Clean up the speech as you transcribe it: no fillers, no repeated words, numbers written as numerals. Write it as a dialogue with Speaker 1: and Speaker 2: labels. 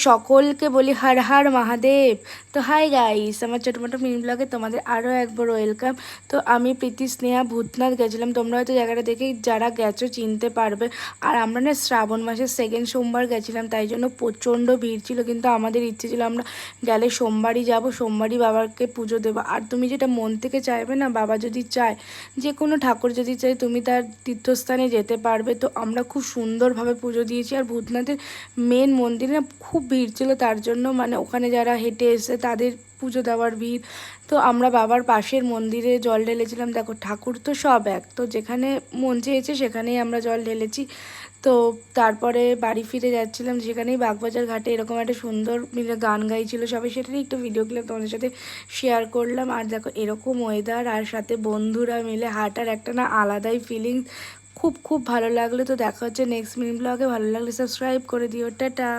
Speaker 1: সকলকে বলি হর হর মহাদেব। তো হাই গাইস, আমার ছোটো মোটো মিনি ব্লগে তোমাদের আরও একবার ওয়েলকাম। তো আমি প্রীতি স্নেহা ভূতনাথ গেছিলাম, তোমরা হয়তো জায়গাটা দেখেই যারা গেছো চিনতে পারবে। আর আমরা না শ্রাবণ মাসের সেকেন্ড সোমবার গেছিলাম, তাই জন্য প্রচণ্ড ভিড় ছিল, কিন্তু আমাদের ইচ্ছে ছিল আমরা গেলে সোমবারই যাব, সোমবারই বাবাকে পুজো দেবো। আর তুমি যেটা মন থেকে চাইবে না, বাবা যদি চায়, যে কোনো ঠাকুর যদি চাই, তুমি তার তীর্থস্থানে যেতে পারবে। তো আমরা খুব সুন্দরভাবে পুজো দিয়েছি। আর ভূতনাথের মেন মন্দিরে না খুব ভিড় ছিল, তার জন্য মানে ওখানে যারা হেঁটে এসে তাদের পুজো দেওয়ার ভিড়। তো আমরা বাবার পাশের মন্দিরে জল ঢেলেছিলাম। দেখো ঠাকুর তো সব এক, তো যেখানে মন চেয়েছে সেখানেই আমরা জল ঢেলেছি। তো তারপরে বাড়ি ফিরে যাচ্ছিলাম, সেখানেই বাগবাজার ঘাটে এরকম একটা সুন্দর মিলে গান গাইছিল সবাই, সেটারই একটু ভিডিও ক্লিপ তোমাদের সাথে শেয়ার করলাম। আর দেখো এরকম ওয়েদার আর সাথে বন্ধুরা মিলে হাঁটার একটা না আলাদাই ফিলিংস, খুব খুব ভালো লাগলো। তো দেখা হচ্ছে নেক্সট মিনি ব্লগে। ভালো লাগলে সাবস্ক্রাইব করে দিও। টাটা।